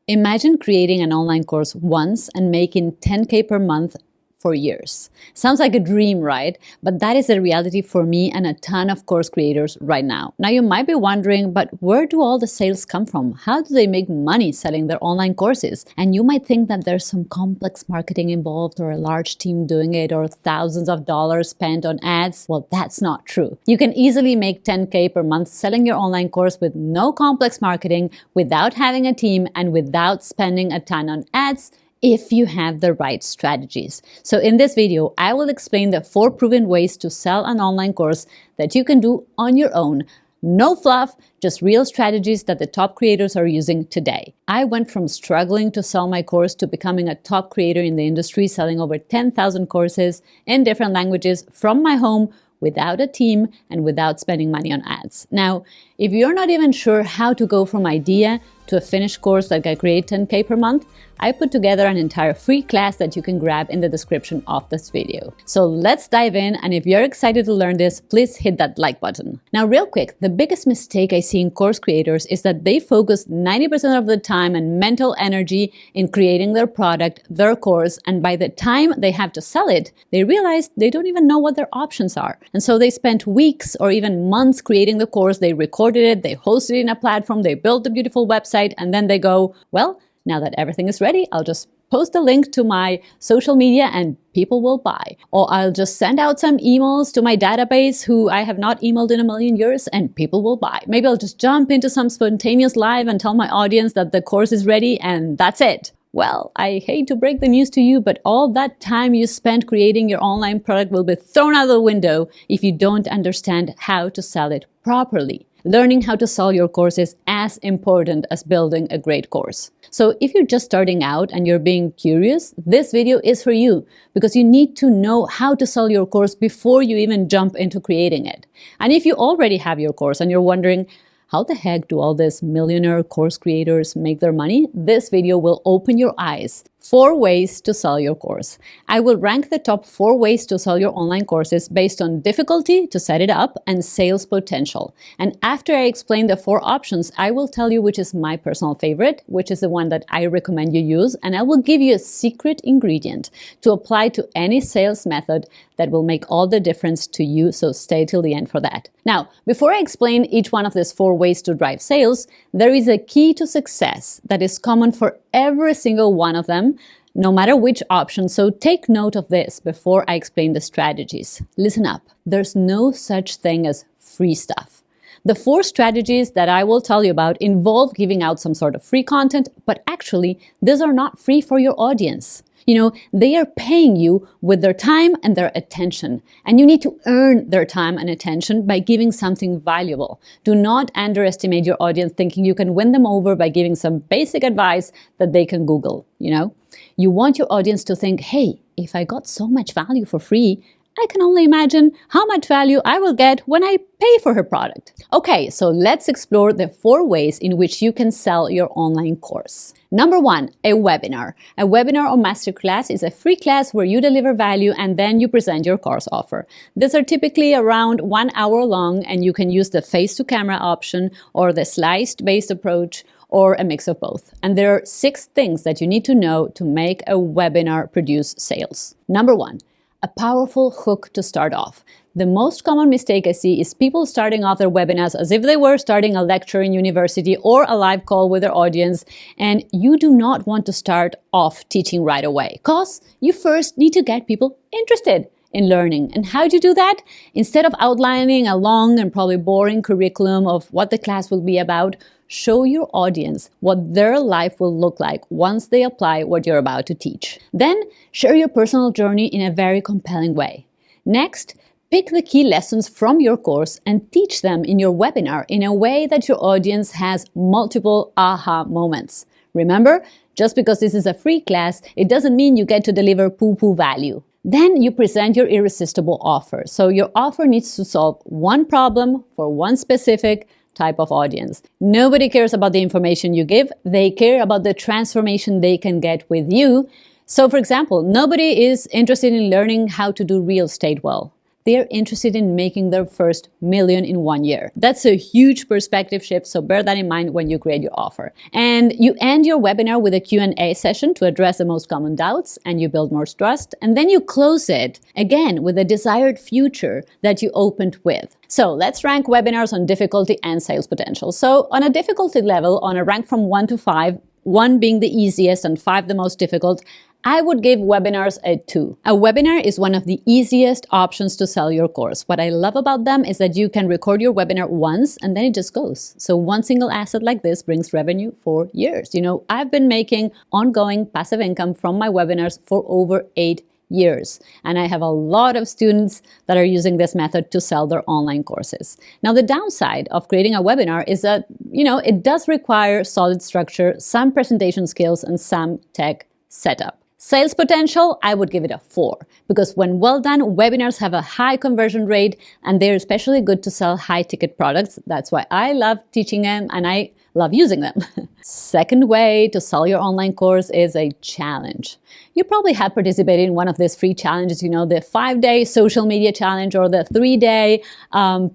Imagine creating an online course once and making 10K per month for years. Sounds like a dream, right? But that is the reality for me and a ton of course creators right now. Now you might be wondering, but where do all the sales come from? How do they make money selling their online courses? And you might think that there's some complex marketing involved or a large team doing it or thousands of dollars spent on ads. Well, that's not true. You can easily make 10K per month selling your online course with no complex marketing, without having a team, and without spending a ton on ads, if you have the right strategies. So in this video, I will explain the 4 proven ways to sell an online course that you can do on your own. No fluff, just real strategies that the top creators are using today. I went from struggling to sell my course to becoming a top creator in the industry, selling over 10,000 courses in different languages from my home, without a team and without spending money on ads. Now, if you're not even sure how to go from idea to a finished course that can create 10K per month, I put together an entire free class that you can grab in the description of this video. So let's dive in, and if you're excited to learn this, please hit that like button. Now, real quick, the biggest mistake I see in course creators is that they focus 90% of the time and mental energy in creating their product, their course, and by the time they have to sell it, they realize they don't even know what their options are. And so they spent weeks or even months creating the course, they recorded it, they hosted it in a platform, they built a beautiful website, and then they go, well, now that everything is ready, I'll just post a link to my social media and people will buy. Or I'll just send out some emails to my database who I have not emailed in a million years and people will buy. Maybe I'll just jump into some spontaneous live and tell my audience that the course is ready and that's it. Well, I hate to break the news to you, but all that time you spent creating your online product will be thrown out the window if you don't understand how to sell it properly. Learning how to sell your course is as important as building a great course. So if you're just starting out and you're being curious, this video is for you because you need to know how to sell your course before you even jump into creating it. And if you already have your course and you're wondering, how the heck do all these millionaire course creators make their money? This video will open your eyes. 4 ways to sell your course. I will rank the top 4 ways to sell your online courses based on difficulty to set it up and sales potential. And after I explain the 4 options, I will tell you which is my personal favorite, which is the one that I recommend you use, and I will give you a secret ingredient to apply to any sales method that will make all the difference to you, so stay till the end for that. Now, before I explain each one of these 4 ways to drive sales, there is a key to success that is common for every single one of them, no matter which option, so take note of this before I explain the strategies. Listen up, there's no such thing as free stuff. The 4 strategies that I will tell you about involve giving out some sort of free content, but actually, these are not free for your audience. You know, they are paying you with their time and their attention, and you need to earn their time and attention by giving something valuable. Do not underestimate your audience thinking you can win them over by giving some basic advice that they can Google, you know? You want your audience to think, hey, if I got so much value for free, I can only imagine how much value I will get when I pay for her product. Okay, so let's explore the 4 ways in which you can sell your online course. Number 1, a webinar. A webinar or masterclass is a free class where you deliver value and then you present your course offer. These are typically around 1 hour long and you can use the face-to-camera option or the slides-based approach or a mix of both. And there are 6 things that you need to know to make a webinar produce sales. Number 1, a powerful hook to start off. The most common mistake I see is people starting off their webinars as if they were starting a lecture in university or a live call with their audience, and you do not want to start off teaching right away, because you first need to get people interested in learning. And how do you do that? Instead of outlining a long and probably boring curriculum of what the class will be about, show your audience what their life will look like once they apply what you're about to teach. Then, share your personal journey in a very compelling way. Next, pick the key lessons from your course and teach them in your webinar in a way that your audience has multiple aha moments. Remember, just because this is a free class, it doesn't mean you get to deliver poo-poo value. Then you present your irresistible offer. So your offer needs to solve one problem for one specific type of audience. Nobody cares about the information you give. They care about the transformation they can get with you. So for example, nobody is interested in learning how to do real estate well. they're interested in making their first million in 1 year. That's a huge perspective shift, so bear that in mind when you create your offer. And you end your webinar with a Q&A session to address the most common doubts, and you build more trust. And then you close it, again, with a desired future that you opened with. So let's rank webinars on difficulty and sales potential. So on a difficulty level, on a rank from 1 to 5, 1 being the easiest and 5 the most difficult, I would give webinars a 2. A webinar is one of the easiest options to sell your course. What I love about them is that you can record your webinar once and then it just goes. So one single asset like this brings revenue for years. You know, I've been making ongoing passive income from my webinars for over 8 years. And I have a lot of students that are using this method to sell their online courses. Now, the downside of creating a webinar is that, you know, it does require solid structure, some presentation skills, and some tech setup. Sales potential, I would give it a 4, because when well done, webinars have a high conversion rate and they're especially good to sell high ticket products. That's why I love teaching them and I love using them. Second way to sell your online course is a challenge. You probably have participated in one of these free challenges, you know, the 5-day social media challenge or the 3-day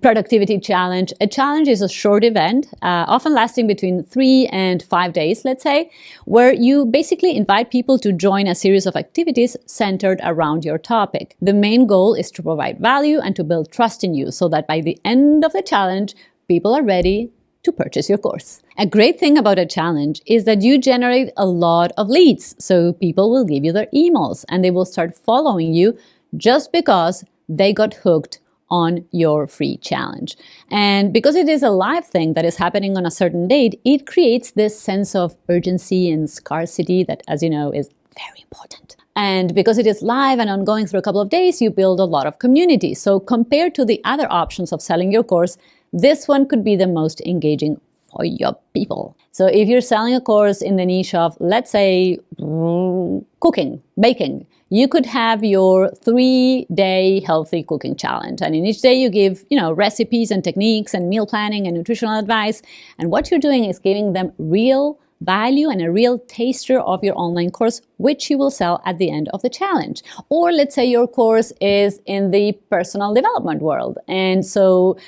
productivity challenge. A challenge is a short event, often lasting between 3 and 5 days, let's say, where you basically invite people to join a series of activities centered around your topic. The main goal is to provide value and to build trust in you so that by the end of the challenge, people are ready to purchase your course. A great thing about a challenge is that you generate a lot of leads. So people will give you their emails and they will start following you just because they got hooked on your free challenge. And because it is a live thing that is happening on a certain date, it creates this sense of urgency and scarcity that, as you know, is very important. And because it is live and ongoing through a couple of days, you build a lot of community. So compared to the other options of selling your course, this one could be the most engaging for your people. So if you're selling a course in the niche of, let's say, cooking, baking, you could have your 3-day healthy cooking challenge. And in each day you give, you know, recipes and techniques and meal planning and nutritional advice. And what you're doing is giving them real value and a real taster of your online course, which you will sell at the end of the challenge. Or let's say your course is in the personal development world. And so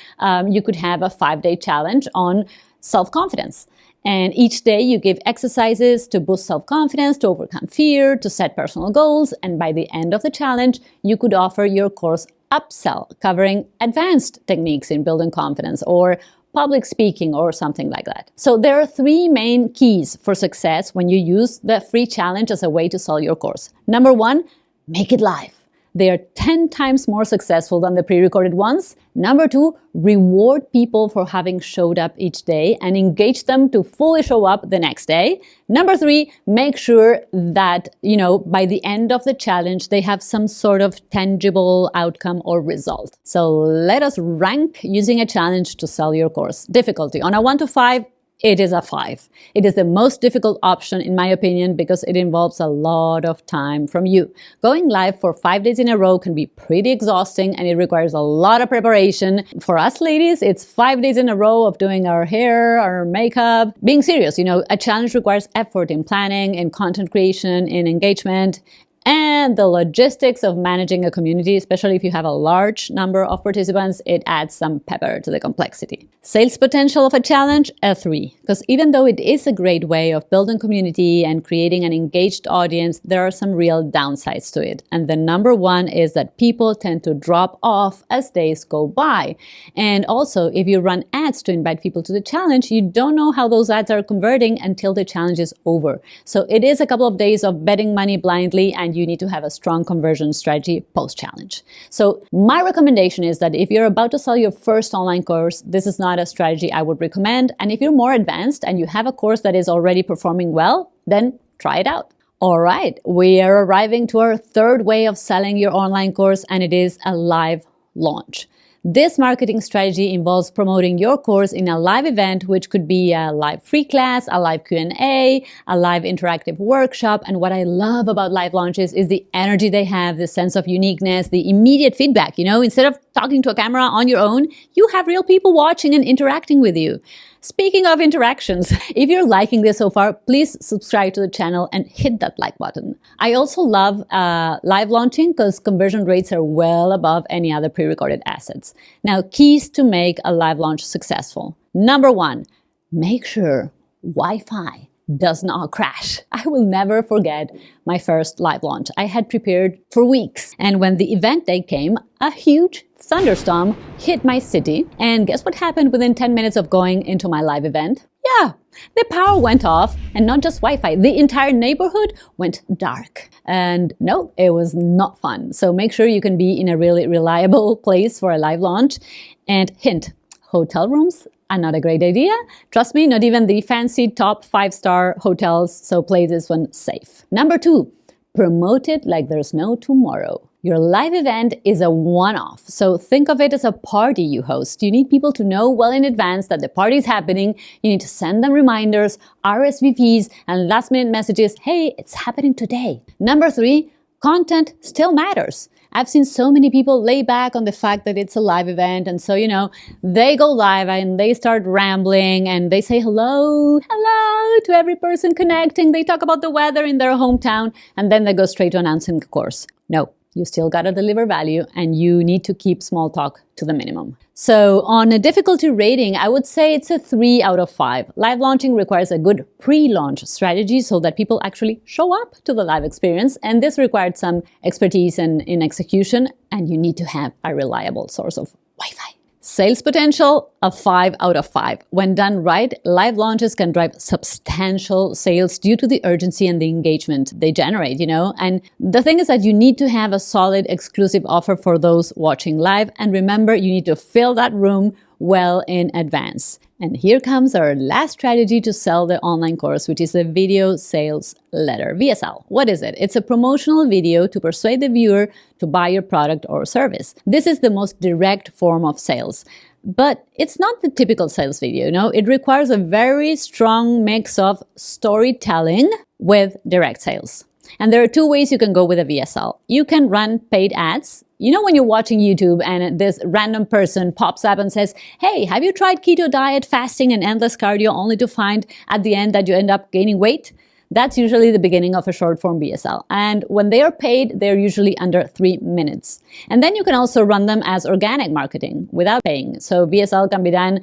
you could have a 5-day challenge on self-confidence. And each day you give exercises to boost self-confidence, to overcome fear, to set personal goals. And by the end of the challenge, you could offer your course upsell, covering advanced techniques in building confidence or public speaking or something like that. So there are 3 main keys for success when you use the free challenge as a way to sell your course. Number 1, make it live. They are 10 times more successful than the pre-recorded ones. Number 2, reward people for having showed up each day and engage them to fully show up the next day. Number 3, make sure that, you know, by the end of the challenge, they have some sort of tangible outcome or result. So let us rank using a challenge to sell your course. Difficulty on a 1 to 5, it is a 5. It is the most difficult option in my opinion because it involves a lot of time from you. Going live for 5 days in a row can be pretty exhausting and it requires a lot of preparation. For us ladies, it's 5 days in a row of doing our hair, our makeup. Being serious, you know, a challenge requires effort in planning, in content creation, in engagement, and the logistics of managing a community, especially if you have a large number of participants, it adds some pepper to the complexity. Sales potential of a challenge, a 3. Because even though it is a great way of building community and creating an engaged audience, there are some real downsides to it. And the number 1 is that people tend to drop off as days go by. And also, if you run ads to invite people to the challenge, you don't know how those ads are converting until the challenge is over. So it is a couple of days of betting money blindly, and you need to have a strong conversion strategy post-challenge. So my recommendation is that if you're about to sell your first online course, this is not a strategy I would recommend. And if you're more advanced and you have a course that is already performing well, then try it out. All right, we are arriving to our 3rd way of selling your online course, and it is a live launch. This marketing strategy involves promoting your course in a live event, which could be a live free class, a live Q&A, a live interactive workshop. And what I love about live launches is the energy they have, the sense of uniqueness, the immediate feedback. You know, instead of talking to a camera on your own, you have real people watching and interacting with you. Speaking of interactions, if you're liking this so far, please subscribe to the channel and hit that like button. I also love live launching because conversion rates are well above any other pre-recorded assets. Now, keys to make a live launch successful. Number one, make sure Wi-Fi does not crash. I will never forget my first live launch. I had prepared for weeks, and when the event day came, a huge thunderstorm hit my city. And guess what happened within 10 minutes of going into my live event? Yeah, the power went off, and not just Wi-Fi, the entire neighborhood went dark. And no, it was not fun. So make sure you can be in a really reliable place for a live launch. And hint, hotel rooms are not a great idea. Trust me, not even the fancy top 5-star hotels, so play this one safe. Number two, promote it like there's no tomorrow. Your live event is a one-off, so think of it as a party you host. You need people to know well in advance that the party is happening. You need to send them reminders, RSVPs, and last-minute messages. Hey, it's happening today. Number three, content still matters. I've seen so many people lay back on the fact that it's a live event, and so, they go live and they start rambling and they say hello to every person connecting. They talk about the weather in their hometown, and then they go straight to announcing the course. No. You still gotta deliver value, and you need to keep small talk to the minimum. So on a difficulty rating, I would say it's a 3 out of 5. Live launching requires a good pre-launch strategy so that people actually show up to the live experience, and this required some expertise in execution, and you need to have a reliable source of Wi-Fi. Sales potential, a 5 out of 5. When done right, live launches can drive substantial sales due to the urgency and the engagement they generate, And the thing is that you need to have a solid exclusive offer for those watching live. And remember, you need to fill that room well in advance. And here comes our last strategy to sell the online course, which is a video sales letter, VSL. What is it? It's a promotional video to persuade the viewer to buy your product or service. This is the most direct form of sales. But it's not the typical sales video, It requires a very strong mix of storytelling with direct sales. And there are two ways you can go with a VSL. You can run paid ads. When you're watching YouTube and this random person pops up and says, hey, have you tried keto diet, fasting, and endless cardio only to find at the end that you end up gaining weight? That's usually the beginning of a short form VSL. And when they are paid, they're usually under 3 minutes. And then you can also run them as organic marketing without paying. So VSL can be done,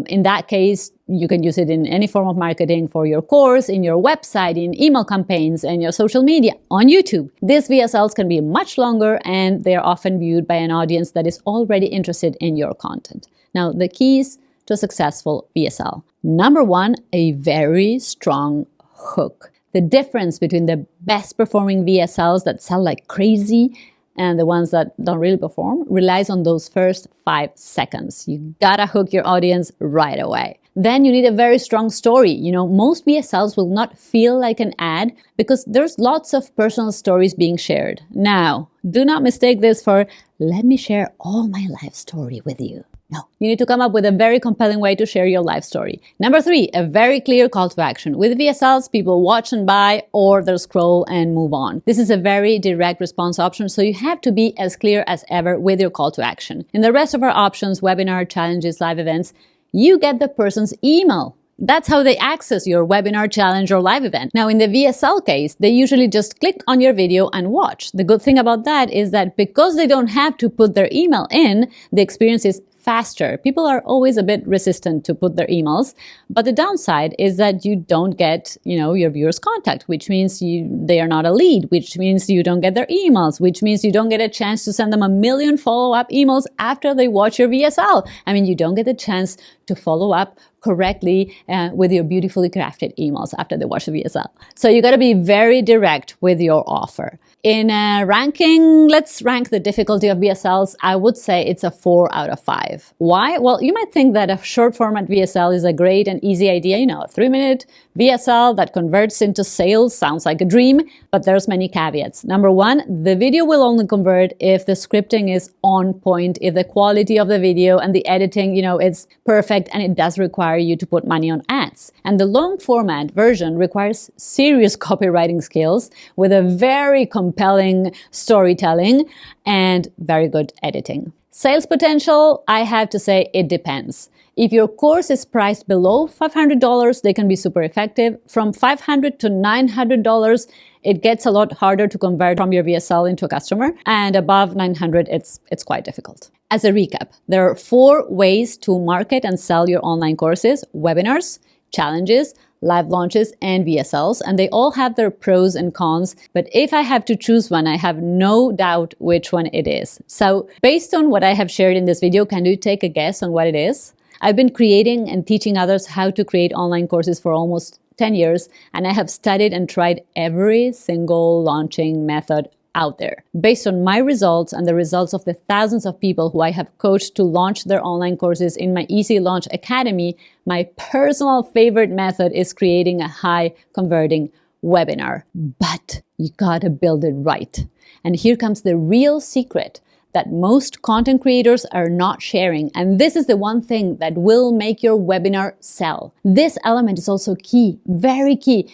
in that case, you can use it in any form of marketing for your course, in your website, in email campaigns, and your social media, on YouTube. These VSLs can be much longer, and they are often viewed by an audience that is already interested in your content. Now, the keys to a successful VSL. Number one, a very strong hook. The difference between the best performing VSLs that sell like crazy and the ones that don't really perform relies on those first 5 seconds. You gotta hook your audience right away. Then you need a very strong story. Most VSLs will not feel like an ad because there's lots of personal stories being shared. Now, do not mistake this for, let me share all my life story with you. No, you need to come up with a very compelling way to share your life story. Number 3, a very clear call to action. With VSLs, people watch and buy, or they'll scroll and move on. This is a very direct response option, so you have to be as clear as ever with your call to action. In the rest of our options, webinar, challenges, live events, you get the person's email. That's how they access your webinar, challenge, or live event. Now, in the VSL case, they usually just click on your video and watch. The good thing about that is that because they don't have to put their email in, the experience is faster. People are always a bit resistant to put their emails, but the downside is that you don't get, your viewers' contact, which means they are not a lead, which means you don't get their emails, which means you don't get a chance to send them a million follow-up emails after they watch your VSL. You don't get the chance to follow up correctly with your beautifully crafted emails after they watch the VSL. So you got to be very direct with your offer. In ranking, let's rank the difficulty of VSLs. I would say it's a 4 out of 5. Why? Well, you might think that a short format VSL is a great and easy idea. A 3-minute VSL that converts into sales sounds like a dream, but there's many caveats. Number 1, the video will only convert if the scripting is on point, if the quality of the video and the editing, is perfect, and it does require you to put money on ads. And the long format version requires serious copywriting skills with a very compelling storytelling and very good editing. Sales potential, I have to say it depends. If your course is priced below $500, they can be super effective. From $500 to $900, it gets a lot harder to convert from your VSL into a customer. And above $900, it's quite difficult. As a recap, there are 4 ways to market and sell your online courses: webinars, challenges, live launches, and VSLs, and they all have their pros and cons. But if I have to choose one, I have no doubt which one it is. So based on what I have shared in this video, can you take a guess on what it is? I've been creating and teaching others how to create online courses for almost 10 years, and I have studied and tried every single launching method out there. Based on my results and the results of the thousands of people who I have coached to launch their online courses in my Easy Launch Academy, my personal favorite method is creating a high converting webinar. But you gotta build it right. And here comes the real secret that most content creators are not sharing. And this is the one thing that will make your webinar sell. This element is also key, very key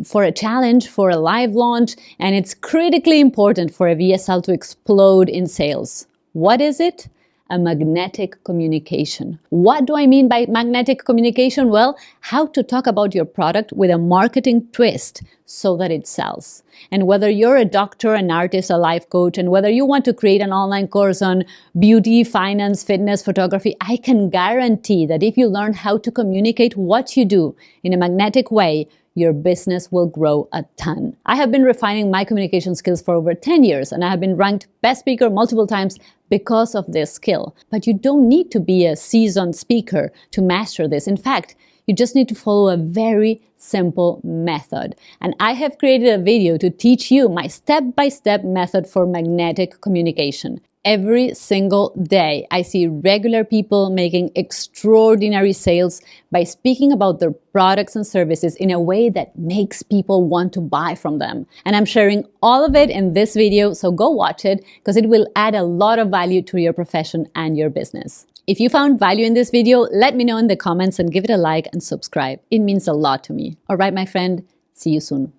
for a challenge, for a live launch, and it's critically important for a VSL to explode in sales. What is it? A magnetic communication. What do I mean by magnetic communication? Well, how to talk about your product with a marketing twist so that it sells. And whether you're a doctor, an artist, a life coach, and whether you want to create an online course on beauty, finance, fitness, photography, I can guarantee that if you learn how to communicate what you do in a magnetic way, your business will grow a ton. I have been refining my communication skills for over 10 years, and I have been ranked best speaker multiple times because of this skill. But you don't need to be a seasoned speaker to master this. In fact, you just need to follow a very simple method. And I have created a video to teach you my step-by-step method for magnetic communication. Every single day, I see regular people making extraordinary sales by speaking about their products and services in a way that makes people want to buy from them. And I'm sharing all of it in this video, so go watch it because it will add a lot of value to your profession and your business. If you found value in this video, let me know in the comments and give it a like and subscribe. It means a lot to me. All right, my friend, see you soon.